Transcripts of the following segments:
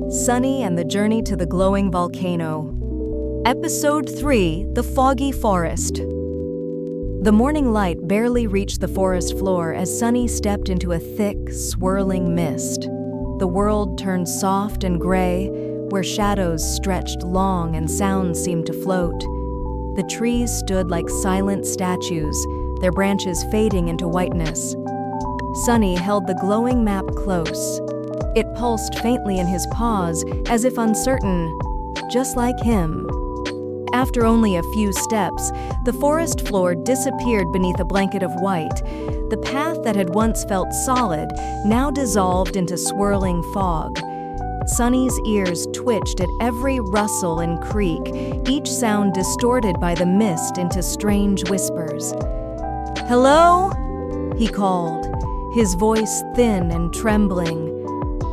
Sunny and the Journey to the Glowing Volcano. Episode 3, The Foggy Forest. The morning light barely reached the forest floor as Sunny stepped into a thick, swirling mist. The world turned soft and gray, where shadows stretched long and sounds seemed to float. The trees stood like silent statues, their branches fading into whiteness. Sunny held the glowing map close. It pulsed faintly in his paws, as if uncertain, just like him. After only a few steps, the forest floor disappeared beneath a blanket of white. The path that had once felt solid now dissolved into swirling fog. Sunny's ears twitched at every rustle and creak, each sound distorted by the mist into strange whispers. "Hello?" he called, his voice thin and trembling.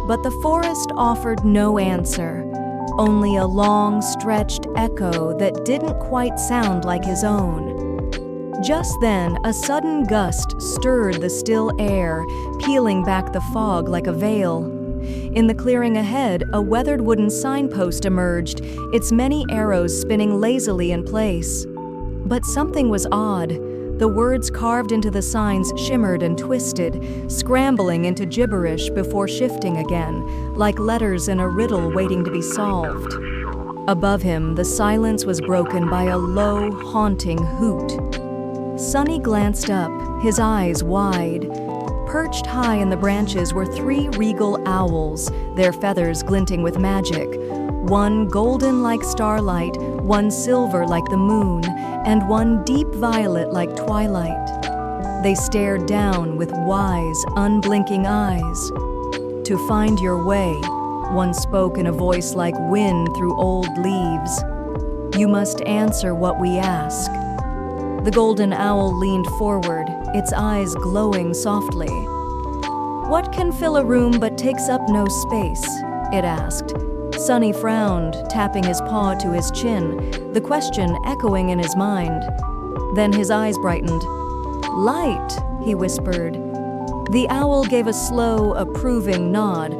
But the forest offered no answer, only a long, stretched echo that didn't quite sound like his own. Just then, a sudden gust stirred the still air, peeling back the fog like a veil. In the clearing ahead, a weathered wooden signpost emerged, its many arrows spinning lazily in place. But something was odd. The words carved into the signs shimmered and twisted, scrambling into gibberish before shifting again, like letters in a riddle waiting to be solved. Above him, the silence was broken by a low, haunting hoot. Sunny glanced up, his eyes wide. Perched high in the branches were 3 regal owls, their feathers glinting with magic. One golden like starlight, one silver like the moon, and one deep violet like twilight. They stared down with wise, unblinking eyes. "To find your way," one spoke in a voice like wind through old leaves. "You must answer what we ask." The golden owl leaned forward, its eyes glowing softly. "What can fill a room but takes up no space?" it asked. Sunny frowned, tapping his paw to his chin, the question echoing in his mind. Then his eyes brightened. "Light," he whispered. The owl gave a slow, approving nod,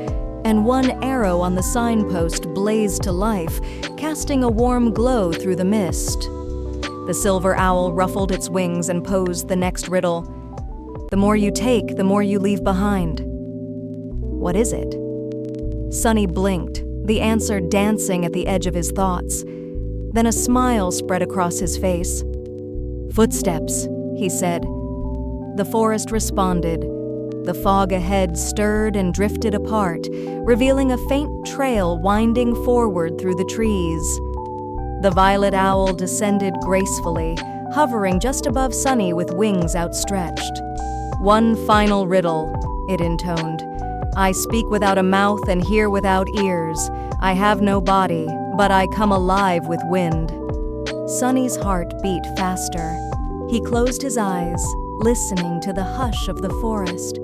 and one arrow on the signpost blazed to life, casting a warm glow through the mist. The silver owl ruffled its wings and posed the next riddle. "The more you take, the more you leave behind." "What is it?" Sunny blinked, the answer dancing at the edge of his thoughts. Then a smile spread across his face. "Footsteps," he said. The forest responded. The fog ahead stirred and drifted apart, revealing a faint trail winding forward through the trees. The violet owl descended gracefully, hovering just above Sunny with wings outstretched. "One final riddle," it intoned. "I speak without a mouth and hear without ears. I have no body, but I come alive with wind." Sunny's heart beat faster. He closed his eyes, listening to the hush of the forest.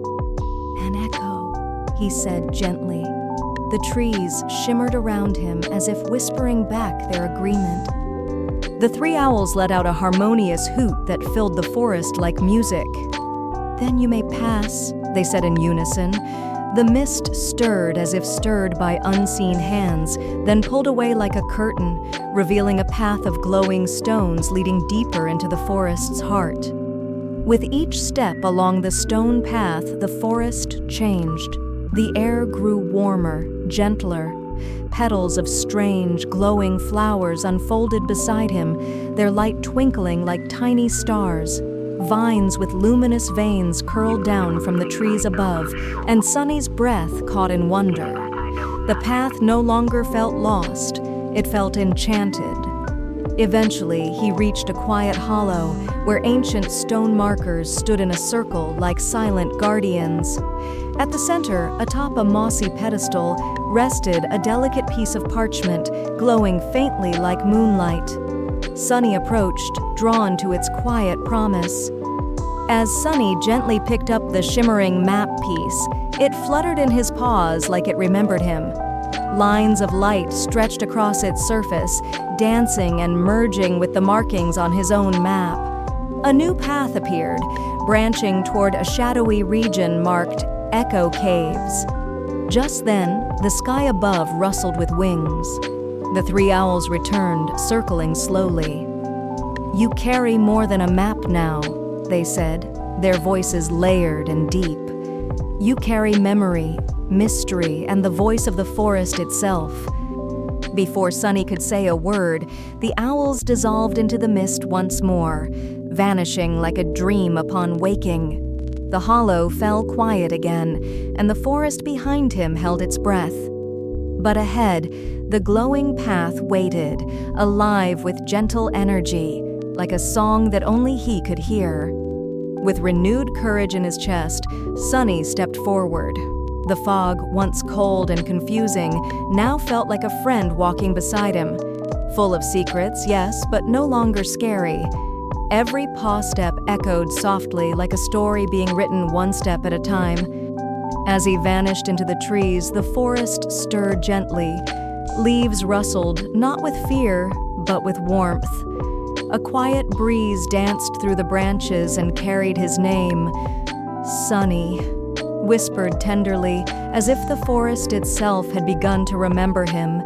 "An echo," he said gently. The trees shimmered around him as if whispering back their agreement. The 3 owls let out a harmonious hoot that filled the forest like music. "Then you may pass," they said in unison. The mist stirred as if stirred by unseen hands, then pulled away like a curtain, revealing a path of glowing stones leading deeper into the forest's heart. With each step along the stone path, the forest changed. The air grew warmer, gentler. Petals of strange, glowing flowers unfolded beside him, their light twinkling like tiny stars. Vines with luminous veins curled down from the trees above, and Sunny's breath caught in wonder. The path no longer felt lost, it felt enchanted. Eventually, he reached a quiet hollow where ancient stone markers stood in a circle like silent guardians. At the center, atop a mossy pedestal, rested a delicate piece of parchment, glowing faintly like moonlight. Sunny approached, drawn to its quiet promise. As Sunny gently picked up the shimmering map piece, it fluttered in his paws like it remembered him. Lines of light stretched across its surface, dancing and merging with the markings on his own map. A new path appeared, branching toward a shadowy region marked Echo Caves. Just then, the sky above rustled with wings. The three owls returned, circling slowly. "You carry more than a map now," they said, their voices layered and deep. "You carry memory, mystery, and the voice of the forest itself." Before Sunny could say a word, the owls dissolved into the mist once more, vanishing like a dream upon waking. The hollow fell quiet again, and the forest behind him held its breath. But ahead, the glowing path waited, alive with gentle energy, like a song that only he could hear. With renewed courage in his chest, Sunny stepped forward. The fog, once cold and confusing, now felt like a friend walking beside him. Full of secrets, yes, but no longer scary. Every paw step echoed softly like a story being written one step at a time. As he vanished into the trees, the forest stirred gently. Leaves rustled, not with fear, but with warmth. A quiet breeze danced through the branches and carried his name, Sunny, whispered tenderly, as if the forest itself had begun to remember him.